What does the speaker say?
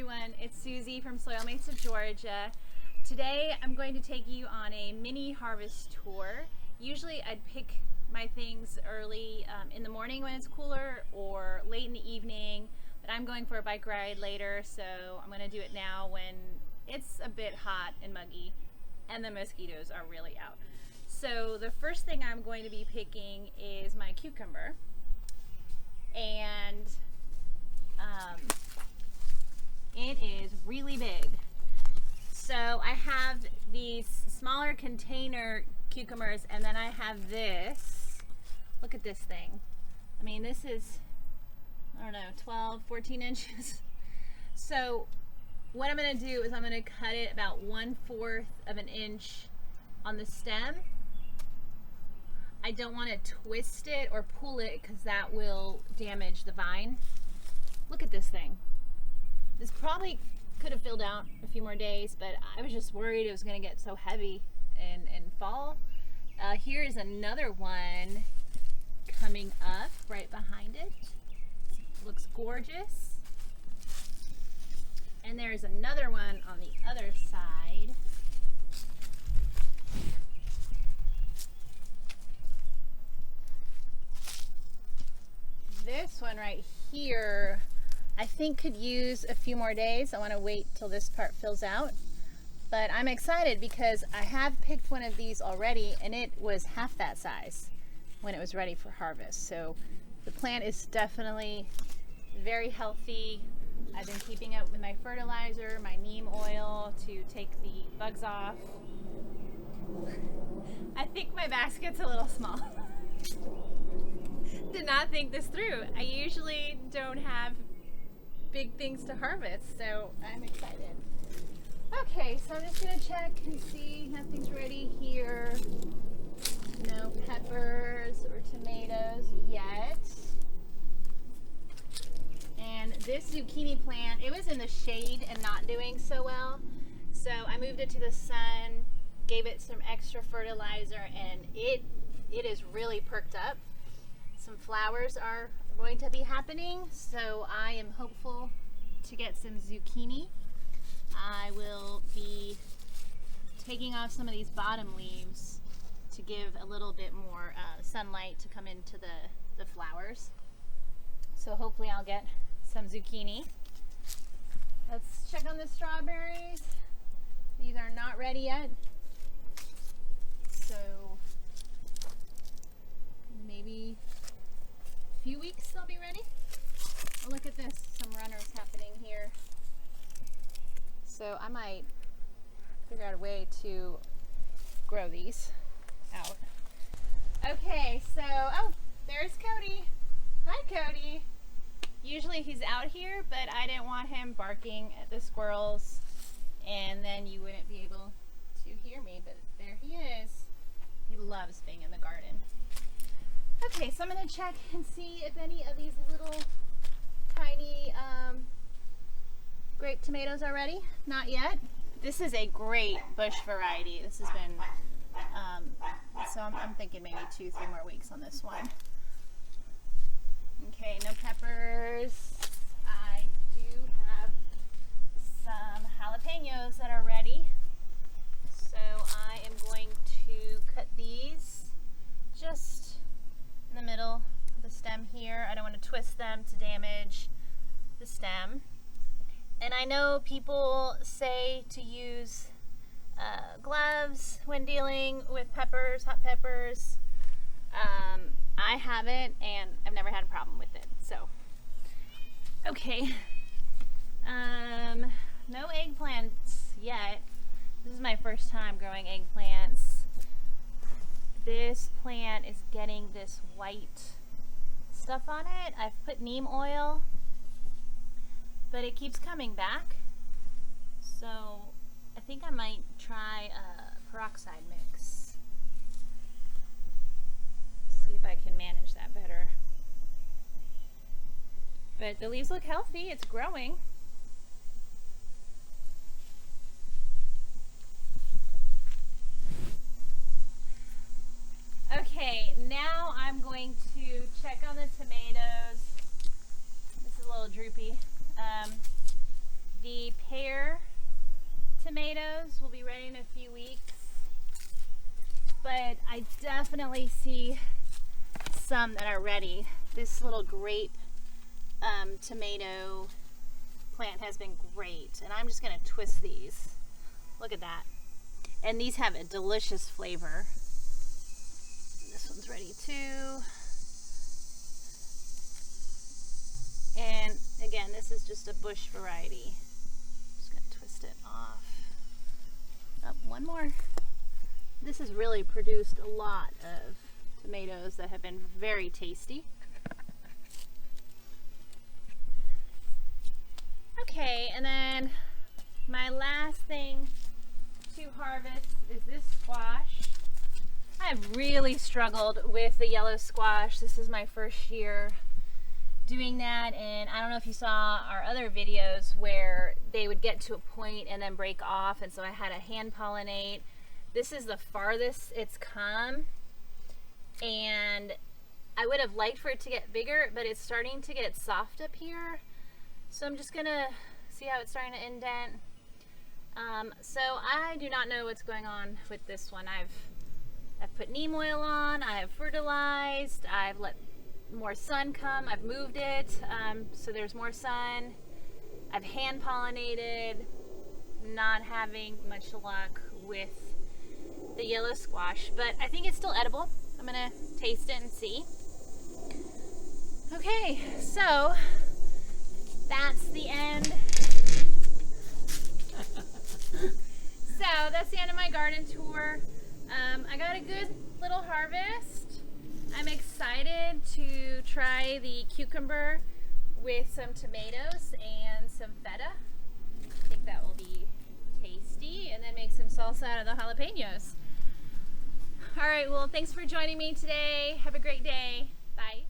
everyone, it's Susie from Soil Mates of Georgia. Today I'm going to take you on a mini harvest tour. Usually I'd pick my things early in the morning when it's cooler or late in the evening, but I'm going for a bike ride later, so I'm going to do it now when it's a bit hot and muggy and the mosquitoes are really out. So the first thing I'm going to be picking is my cucumber, and it is really big. So I have these smaller container cucumbers, and then I have this. Look at this thing. I mean, this is, I don't know, 12, 14 inches. So what I'm going to do is I'm going to cut it about 1/4 of an inch on the stem. I don't want to twist it or pull it because that will damage the vine. Look at this thing. This probably could have filled out a few more days, but I was just worried it was going to get so heavy in fall. Here is another one coming up right behind it. Looks gorgeous. And there's another one on the other side. This one right here, I think could use a few more days. I want to wait till this part fills out. But I'm excited because I have picked one of these already, and it was half that size when it was ready for harvest. So the plant is definitely very healthy. I've been keeping up with my fertilizer, my neem oil to take the bugs off. I think my basket's a little small. Did not think this through. I usually don't have big things to harvest, so I'm excited. Okay, so I'm just gonna check and see nothing's ready here. No peppers or tomatoes yet. And this zucchini plant, it was in the shade and not doing so well. So I moved it to the sun, gave it some extra fertilizer, and it is really perked up. Some flowers are going to be happening, so I am hopeful to get some zucchini. I will be taking off some of these bottom leaves to give a little bit more sunlight to come into the flowers. So hopefully I'll get some zucchini. Let's check on the strawberries. These are not ready yet, so maybe a few weeks they'll be ready. Oh, look at this, some runners happening here. So I might figure out a way to grow these out. Okay, so, oh, there's Cody. Hi, Cody. Usually he's out here, but I didn't want him barking at the squirrels, and then you wouldn't be able to hear me, but there he is. He loves being in the garden. Okay, so I'm going to check and see if any of these little tiny grape tomatoes are ready. Not yet. This is a great bush variety. This has been, so I'm thinking maybe 2-3 more weeks on this one. Okay, no peppers. I do have some jalapenos that are ready. So I am going to cut these just in the middle of the stem here. I don't want to twist them to damage the stem. And I know people say to use gloves when dealing with peppers, hot peppers. I haven't, and I've never had a problem with it. So, okay. No eggplants yet. This is my first time growing eggplants. This plant is getting this white stuff on it. I've put neem oil, but it keeps coming back. So I think I might try a peroxide mix. See if I can manage that better. But the leaves look healthy. It's growing. Okay, now I'm going to check on the tomatoes. This is a little droopy. The pear tomatoes will be ready in a few weeks, but I definitely see some that are ready. This little grape tomato plant has been great, and I'm just going to twist these. Look at that. And these have a delicious flavor. This one's ready too. And again, this is just a bush variety. Just going to twist it off. Oh, one more. This has really produced a lot of tomatoes that have been very tasty. Okay, and then my last thing to harvest is this squash. I've really struggled with the yellow squash. This is my first year doing that, and I don't know if you saw our other videos where they would get to a point and then break off, and so I had to hand pollinate. This is the farthest it's come, and I would have liked for it to get bigger, but it's starting to get soft up here, so I'm just gonna see how it's starting to indent. So I do not know what's going on with this one. I've put neem oil on, I've fertilized, I've let more sun come, I've moved it so there's more sun. I've hand pollinated, not having much luck with the yellow squash, but I think it's still edible. I'm gonna taste it and see. Okay, so that's the end. So that's the end of my garden tour. I got a good little harvest. I'm excited to try the cucumber with some tomatoes and some feta. I think that will be tasty, and then make some salsa out of the jalapenos. All right, well, thanks for joining me today. Have a great day. Bye.